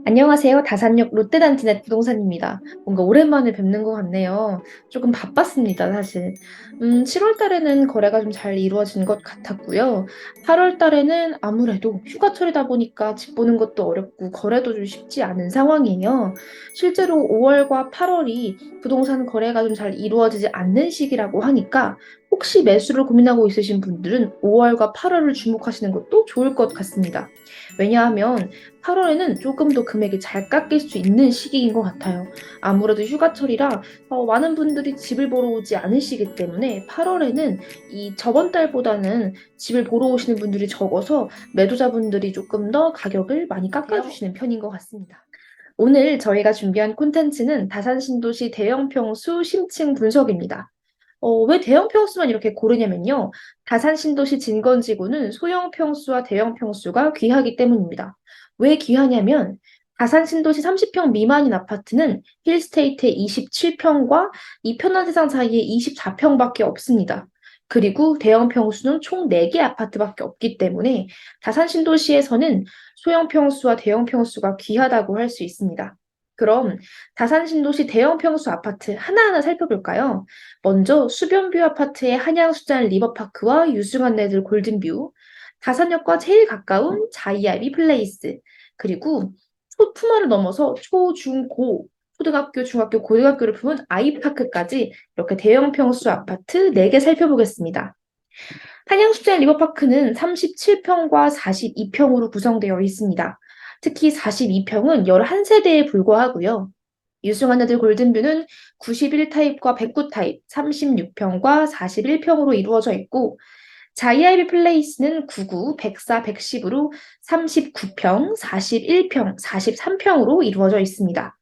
안녕하세요. 다산역 롯데단지넷 부동산입니다. 뭔가 오랜만에 뵙는 것 같네요. 조금 바빴습니다, 사실. 7월 달에는 거래가 좀 잘 이루어진 것 같았고요. 8월 달에는 아무래도 휴가철이다 보니까 집 보는 것도 어렵고 거래도 좀 쉽지 않은 상황이에요. 실제로 5월과 8월이 부동산 거래가 좀 잘 이루어지지 않는 시기라고 하니까 혹시 매수를 고민하고 있으신 분들은 5월과 8월을 주목하시는 것도 좋을 것 같습니다. 왜냐하면 8월에는 조금 더 금액이 잘 깎일 수 있는 시기인 것 같아요. 아무래도 휴가철이라 많은 분들이 집을 보러 오지 않으시기 때문에 8월에는 이 저번 달보다는 집을 보러 오시는 분들이 적어서 매도자분들이 조금 더 가격을 많이 깎아주시는 편인 것 같습니다. 오늘 저희가 준비한 콘텐츠는 다산 신도시 대형 평수 심층 분석입니다. 왜 대형 평수만 이렇게 고르냐면요. 다산 신도시 진건지구는 소형 평수와 대형 평수가 귀하기 때문입니다. 왜 귀하냐면 다산 신도시 30평 미만인 아파트는 힐스테이트의 27평과 이 편한 세상 사이에 24평밖에 없습니다. 그리고 대형 평수는 총 4개 아파트밖에 없기 때문에 다산 신도시에서는 소형 평수와 대형 평수가 귀하다고 할 수 있습니다. 그럼 다산 신도시 대형 평수 아파트 하나하나 살펴볼까요? 먼저 수변뷰 아파트의 한양수잔 리버파크와 유승환네들 골든뷰, 다산역과 제일 가까운 자이아비 플레이스, 그리고 품화를 넘어서 초, 중, 고, 초등학교, 중학교, 고등학교를 품은 아이파크까지 이렇게 대형 평수 아파트 4개 살펴보겠습니다. 한양수잔 리버파크는 37평과 42평으로 구성되어 있습니다. 특히 42평은 11세대에 불과하고요. 유승환네들 골든뷰는 91타입과 109타입, 36평과 41평으로 이루어져 있고, 자이아이비 플레이스는 99, 104, 110으로 39평, 41평, 43평으로 이루어져 있습니다.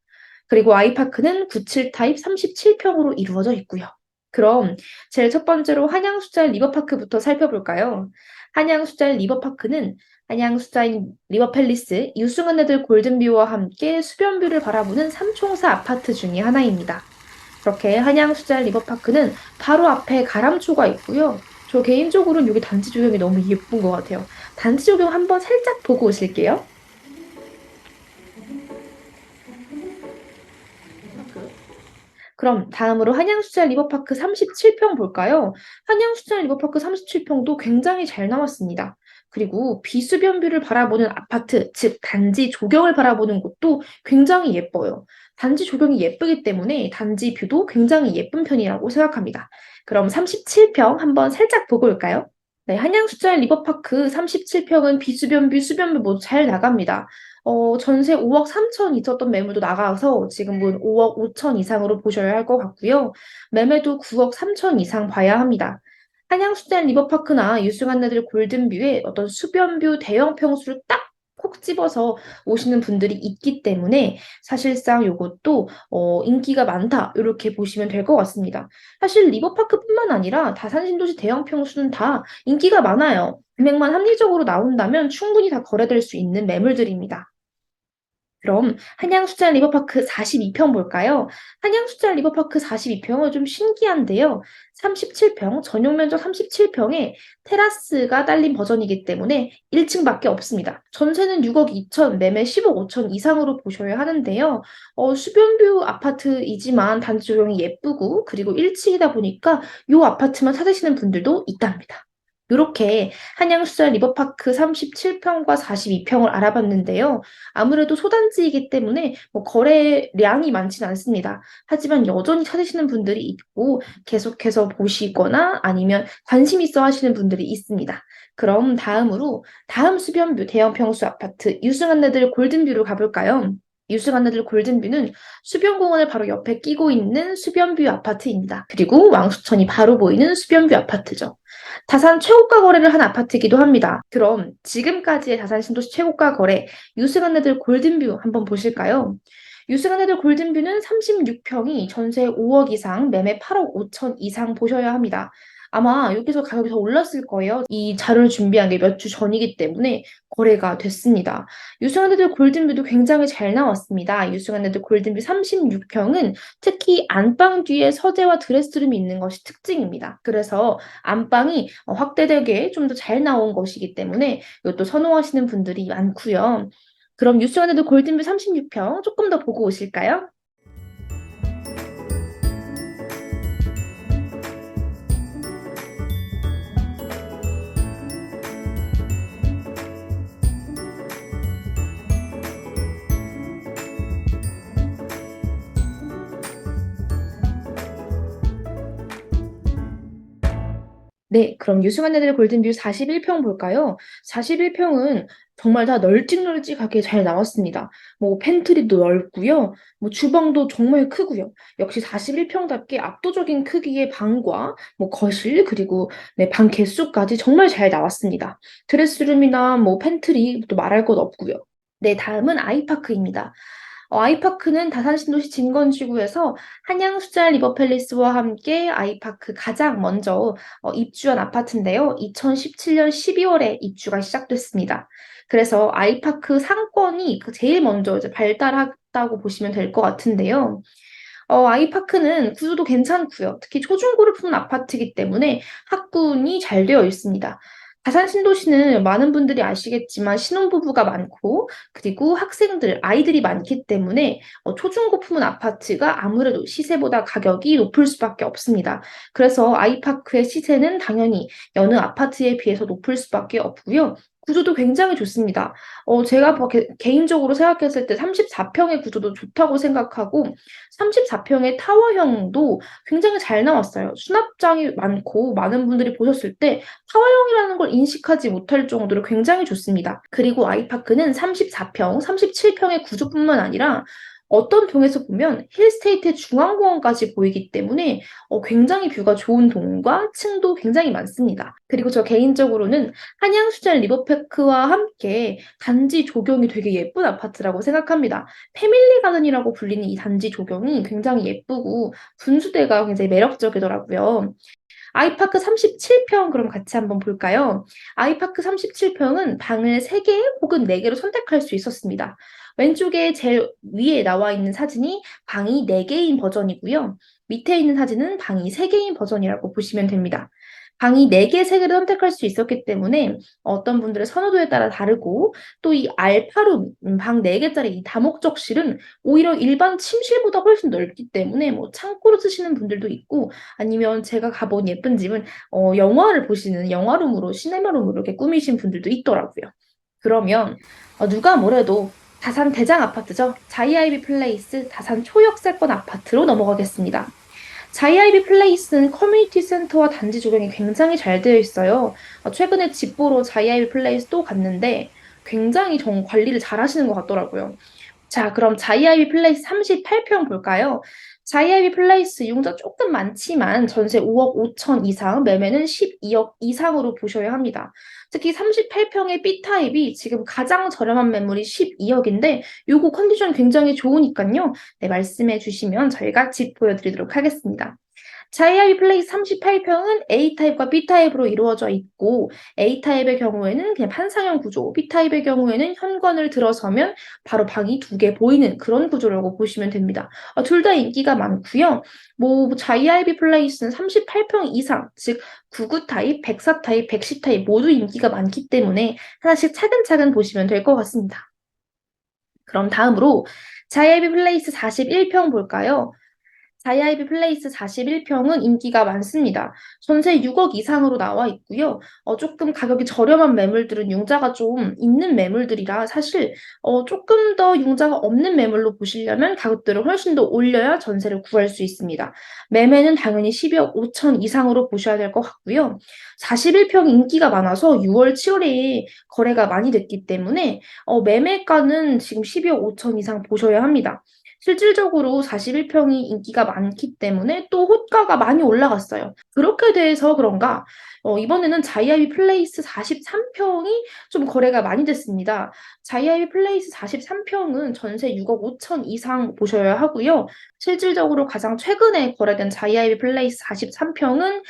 그리고 아이파크는 97타입 37평으로 이루어져 있고요. 그럼 제일 첫 번째로 한양수자인 리버파크부터 살펴볼까요? 한양수자인 리버파크는 한양수자인 리버팰리스, 유승은네들 골든뷰와 함께 수변뷰를 바라보는 삼총사 아파트 중의 하나입니다. 그렇게 한양수자인 리버파크는 바로 앞에 가람초가 있고요. 저 개인적으로는 여기 단지 조경이 너무 예쁜 것 같아요. 단지 조경 한번 살짝 보고 오실게요. 그럼 다음으로 한양수자 리버파크 37평 볼까요? 한양수자 리버파크 37평도 굉장히 잘 나왔습니다. 그리고 비수변뷰를 바라보는 아파트, 즉 단지 조경을 바라보는 곳도 굉장히 예뻐요. 단지 조경이 예쁘기 때문에 단지 뷰도 굉장히 예쁜 편이라고 생각합니다. 그럼 37평 한번 살짝 보고 올까요? 네, 한양수자 리버파크 37평은 비수변뷰, 수변뷰 모두 잘 나갑니다. 전세 5억 3천 있었던 매물도 나가서 지금은 5억 5천 이상으로 보셔야 할 것 같고요. 매매도 9억 3천 이상 봐야 합니다. 한양수잔 리버파크나 유승한네들 골든뷰에 어떤 수변뷰 대형 평수를 딱 콕 집어서 오시는 분들이 있기 때문에 사실상 이것도 인기가 많다 이렇게 보시면 될 것 같습니다. 사실 리버파크뿐만 아니라 다산신도시 대형 평수는 다 인기가 많아요. 금액만 합리적으로 나온다면 충분히 다 거래될 수 있는 매물들입니다. 그럼 한양수자 리버파크 42평 볼까요? 한양수자 리버파크 42평은 좀 신기한데요. 37평, 전용 면적 37평에 테라스가 딸린 버전이기 때문에 1층밖에 없습니다. 전세는 6억 2천, 매매 10억 5천 이상으로 보셔야 하는데요. 수변뷰 아파트이지만 단지 조경이 예쁘고 그리고 1층이다 보니까 이 아파트만 찾으시는 분들도 있답니다. 이렇게 한양수자 리버파크 37평과 42평을 알아봤는데요. 아무래도 소단지이기 때문에 거래량이 많지는 않습니다. 하지만 여전히 찾으시는 분들이 있고 계속해서 보시거나 아니면 관심 있어 하시는 분들이 있습니다. 그럼 다음으로 다음 수변뷰 대형 평수 아파트 유승한네들 골든뷰로 가볼까요? 유승한네들 골든뷰는 수변공원을 바로 옆에 끼고 있는 수변뷰 아파트입니다. 그리고 왕수천이 바로 보이는 수변뷰 아파트죠. 다산 최고가 거래를 한 아파트이기도 합니다. 그럼 지금까지의 다산 신도시 최고가 거래 유승한네들 골든뷰 한번 보실까요? 유승한네들 골든뷰는 36평이 전세 5억 이상, 매매 8억 5천 이상 보셔야 합니다. 아마 여기서 가격이 더 올랐을 거예요. 이 자료를 준비한 게 몇 주 전이기 때문에 거래가 됐습니다. 유승한네들 골든뷰도 굉장히 잘 나왔습니다. 유승한네들 골든뷰 36평은 특히 안방 뒤에 서재와 드레스룸이 있는 것이 특징입니다. 그래서 안방이 확대되게 좀 더 잘 나온 것이기 때문에 이것도 선호하시는 분들이 많고요. 그럼 뉴스원에도 골든뷰 36평 조금 더 보고 오실까요? 네, 그럼 유승환네들 골든뷰 41평 볼까요? 41평은 정말 다 널찍널찍하게 잘 나왔습니다. 뭐 팬트리도 넓고요. 뭐 주방도 정말 크고요. 역시 41평답게 압도적인 크기의 방과 뭐 거실 그리고 네, 방 개수까지 정말 잘 나왔습니다. 드레스룸이나 뭐 팬트리 또 말할 것 없고요. 네, 다음은 아이파크입니다. 아이파크는 다산신도시 진건지구에서 한양수잘 리버팰리스와 함께 아이파크 가장 먼저 입주한 아파트인데요. 2017년 12월에 입주가 시작됐습니다. 그래서 아이파크 상권이 제일 먼저 이제 발달했다고 보시면 될 것 같은데요. 아이파크는 구조도 괜찮고요. 특히 초중고를 품은 아파트이기 때문에 학군이 잘 되어 있습니다. 다산 신도시는 많은 분들이 아시겠지만 신혼부부가 많고 그리고 학생들, 아이들이 많기 때문에 초중고 품은 아파트가 아무래도 시세보다 가격이 높을 수밖에 없습니다. 그래서 아이파크의 시세는 당연히 여느 아파트에 비해서 높을 수밖에 없고요. 구조도 굉장히 좋습니다. 제가 개인적으로 생각했을 때 34평의 구조도 좋다고 생각하고 34평의 타워형도 굉장히 잘 나왔어요. 수납장이 많고 많은 분들이 보셨을 때 타워형이라는 걸 인식하지 못할 정도로 굉장히 좋습니다. 그리고 아이파크는 34평, 37평의 구조뿐만 아니라 어떤 동에서 보면 힐스테이트의 중앙공원까지 보이기 때문에 굉장히 뷰가 좋은 동과 층도 굉장히 많습니다. 그리고 저 개인적으로는 한양수잘 리버파크와 함께 단지 조경이 되게 예쁜 아파트라고 생각합니다. 패밀리 가든이라고 불리는 이 단지 조경이 굉장히 예쁘고 분수대가 굉장히 매력적이더라고요. 아이파크 37평 그럼 같이 한번 볼까요? 아이파크 37평은 방을 3개 혹은 4개로 선택할 수 있었습니다. 왼쪽에 제일 위에 나와 있는 사진이 방이 4개인 버전이고요. 밑에 있는 사진은 방이 3개인 버전이라고 보시면 됩니다. 방이 4개, 3개를 선택할 수 있었기 때문에 어떤 분들의 선호도에 따라 다르고 또 이 알파룸, 방 4개짜리 이 다목적실은 오히려 일반 침실보다 훨씬 넓기 때문에 뭐 창고로 쓰시는 분들도 있고 아니면 제가 가본 예쁜 집은 영화를 보시는 영화룸으로 시네마룸으로 이렇게 꾸미신 분들도 있더라고요. 그러면 누가 뭐래도 다산 대장 아파트죠. 자이아이비 플레이스 다산 초역세권 아파트로 넘어가겠습니다. 자이아이비 플레이스는 커뮤니티 센터와 단지 조경이 굉장히 잘 되어 있어요. 최근에 집 보러 자이아이비 플레이스 또 갔는데 굉장히 정 관리를 잘 하시는 것 같더라고요. 자, 그럼 자이아이비 플레이스 38평 볼까요? 자이아이비 플레이스 융자 조금 많지만 전세 5억 5천 이상, 매매는 12억 이상으로 보셔야 합니다. 특히 38평의 B타입이 지금 가장 저렴한 매물이 12억인데 요거 컨디션 굉장히 좋으니까요. 네, 말씀해 주시면 저희가 집 보여드리도록 하겠습니다. 자이아이 플레이스 38평은 A타입과 B타입으로 이루어져 있고 A타입의 경우에는 그냥 판상형 구조, B타입의 경우에는 현관을 들어서면 바로 방이 2개 보이는 그런 구조라고 보시면 됩니다. 둘 다 인기가 많고요. 뭐 자이아이비 플레이스는 38평 이상, 즉 99 타입, 104 타입, 110 타입 모두 인기가 많기 때문에 하나씩 차근차근 보시면 될 것 같습니다. 그럼 다음으로 자이아이비 플레이스 41평 볼까요? 자이아이비 플레이스 41평은 인기가 많습니다. 전세 6억 이상으로 나와 있고요. 조금 가격이 저렴한 매물들은 융자가 좀 있는 매물들이라 사실 조금 더 융자가 없는 매물로 보시려면 가격들을 훨씬 더 올려야 전세를 구할 수 있습니다. 매매는 당연히 12억 5천 이상으로 보셔야 될 것 같고요. 41평 인기가 많아서 6월, 7월에 거래가 많이 됐기 때문에 매매가는 지금 12억 5천 이상 보셔야 합니다. 실질적으로 41평이 인기가 많기 때문에 또 호가가 많이 올라갔어요. 그렇게 돼서 그런가 이번에는 자이아이 플레이스 43평이 좀 거래가 많이 됐습니다. 자이아이 플레이스 43평은 전세 6억 5천 이상 보셔야 하고요. 실질적으로 가장 최근에 거래된 자이아이 플레이스 43평은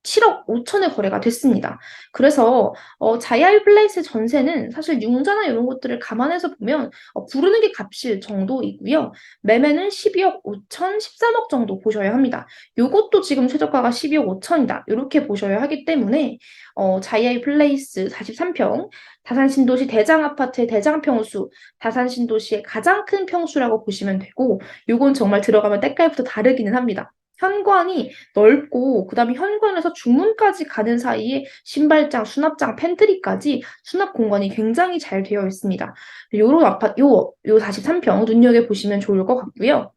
7억 5천에 거래가 됐습니다. 그래서 자이아이 플레이스 전세는 사실 융자나 이런 것들을 감안해서 보면 부르는 게 값일 정도이고요. 매매는 12억 5천, 13억 정도 보셔야 합니다. 요것도 지금 최저가가 12억 5천이다. 이렇게 보셔야 하기 때문에 자이아이 플레이스 43평, 다산 신도시 대장 아파트의 대장 평수, 다산 신도시의 가장 큰 평수라고 보시면 되고, 요건 정말 들어가면 때깔부터 다르기는 합니다. 현관이 넓고 그다음에 현관에서 중문까지 가는 사이에 신발장, 수납장, 팬트리까지 수납 공간이 굉장히 잘 되어 있습니다. 요런 아파트, 요 43평 눈여겨보시면 좋을 것 같고요.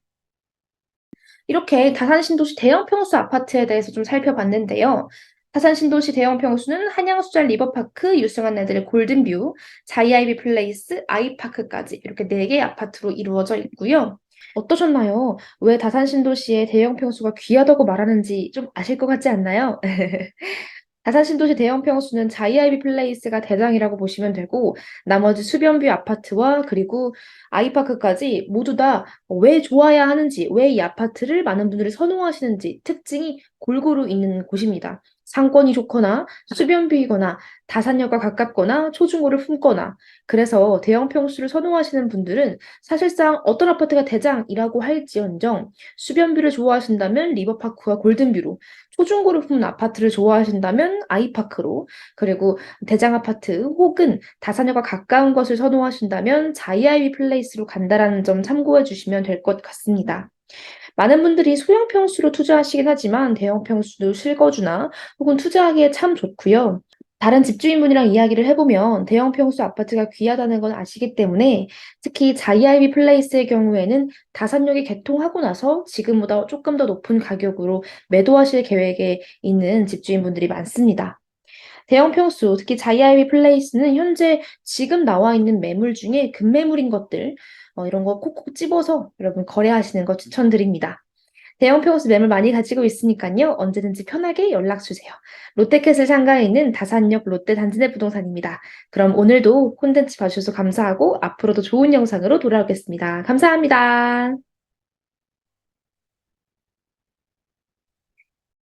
이렇게 다산 신도시 대형 평수 아파트에 대해서 좀 살펴봤는데요. 다산 신도시 대형 평수는 한양수잘 리버파크, 유승한 애들의 골든뷰, 자이아이비 플레이스, 아이파크까지 이렇게 4개의 아파트로 이루어져 있고요. 어떠셨나요? 왜 다산 신도시의 대형 평수가 귀하다고 말하는지 좀 아실 것 같지 않나요? 다산 신도시 대형 평수는 자이아이비 플레이스가 대장이라고 보시면 되고 나머지 수변뷰 아파트와 그리고 아이파크까지 모두 다 왜 좋아야 하는지, 왜 이 아파트를 많은 분들이 선호하시는지 특징이 골고루 있는 곳입니다. 상권이 좋거나 수변뷰이거나 다산역과 가깝거나 초중고를 품거나 그래서 대형 평수를 선호하시는 분들은 사실상 어떤 아파트가 대장이라고 할지언정 수변뷰를 좋아하신다면 리버파크와 골든뷰로 초중고를 품는 아파트를 좋아하신다면 아이파크로 그리고 대장 아파트 혹은 다산역과 가까운 것을 선호하신다면 자이아이비 플레이스로 간다라는 점 참고해 주시면 될 것 같습니다. 많은 분들이 소형 평수로 투자하시긴 하지만 대형 평수도 실거주나 혹은 투자하기에 참 좋고요. 다른 집주인분이랑 이야기를 해보면 대형 평수 아파트가 귀하다는 건 아시기 때문에 특히 자이아이비 플레이스의 경우에는 다산역이 개통하고 나서 지금보다 조금 더 높은 가격으로 매도하실 계획에 있는 집주인분들이 많습니다. 대형 평수, 특히 자이아이비 플레이스는 현재 지금 나와 있는 매물 중에 급매물인 것들, 이런 거 콕콕 집어서 여러분 거래하시는 거 추천드립니다. 대형 평수 매물 많이 가지고 있으니까요. 언제든지 편하게 연락 주세요. 롯데캐슬 상가에 있는 다산역 롯데 단지내 부동산입니다. 그럼 오늘도 콘텐츠 봐주셔서 감사하고 앞으로도 좋은 영상으로 돌아오겠습니다. 감사합니다.